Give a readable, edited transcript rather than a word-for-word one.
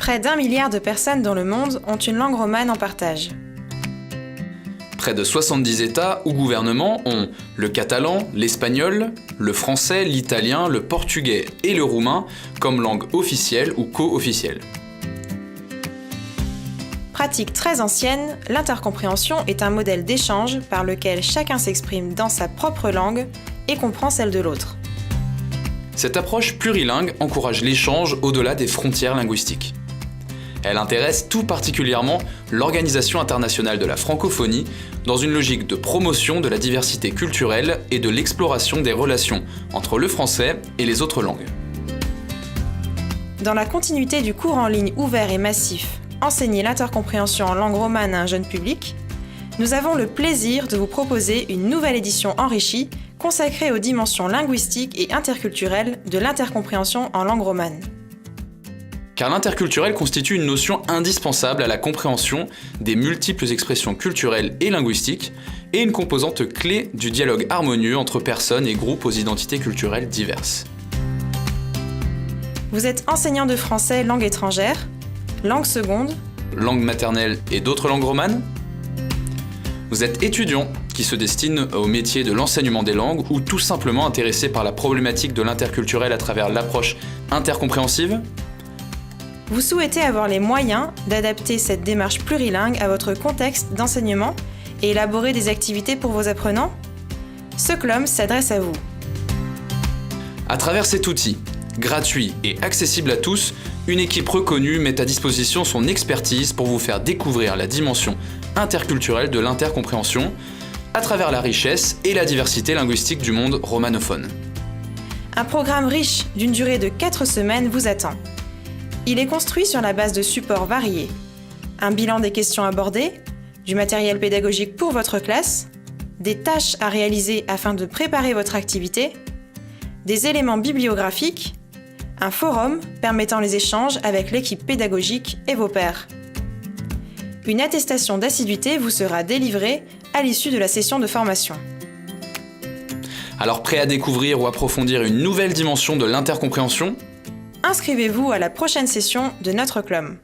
Près d'1 milliard de personnes dans le monde ont une langue romane en partage. Près de 70 États ou gouvernements ont le catalan, l'espagnol, le français, l'italien, le portugais et le roumain comme langue officielle ou co-officielle. Pratique très ancienne, l'intercompréhension est un modèle d'échange par lequel chacun s'exprime dans sa propre langue et comprend celle de l'autre. Cette approche plurilingue encourage l'échange au-delà des frontières linguistiques. Elle intéresse tout particulièrement l'Organisation internationale de la francophonie dans une logique de promotion de la diversité culturelle et de l'exploration des relations entre le français et les autres langues. Dans la continuité du cours en ligne ouvert et massif Enseigner l'intercompréhension en langue romane à un jeune public, nous avons le plaisir de vous proposer une nouvelle édition enrichie consacrée aux dimensions linguistiques et interculturelles de l'intercompréhension en langue romane. Car l'interculturel constitue une notion indispensable à la compréhension des multiples expressions culturelles et linguistiques et une composante clé du dialogue harmonieux entre personnes et groupes aux identités culturelles diverses. Vous êtes enseignant de français langue étrangère, langue seconde, langue maternelle et d'autres langues romanes? Vous êtes étudiant qui se destine au métier de l'enseignement des langues ou tout simplement intéressé par la problématique de l'interculturel à travers l'approche intercompréhensive? Vous souhaitez avoir les moyens d'adapter cette démarche plurilingue à votre contexte d'enseignement et élaborer des activités pour vos apprenants? Seclum s'adresse à vous. À travers cet outil, gratuit et accessible à tous, une équipe reconnue met à disposition son expertise pour vous faire découvrir la dimension interculturelle de l'intercompréhension à travers la richesse et la diversité linguistique du monde romanophone. Un programme riche d'une durée de 4 semaines vous attend. Il est construit sur la base de supports variés. Un bilan des questions abordées, du matériel pédagogique pour votre classe, des tâches à réaliser afin de préparer votre activité, des éléments bibliographiques, un forum permettant les échanges avec l'équipe pédagogique et vos pairs. Une attestation d'assiduité vous sera délivrée à l'issue de la session de formation. Alors prêt à découvrir ou approfondir une nouvelle dimension de l'intercompréhension ? Inscrivez-vous à la prochaine session de notre club.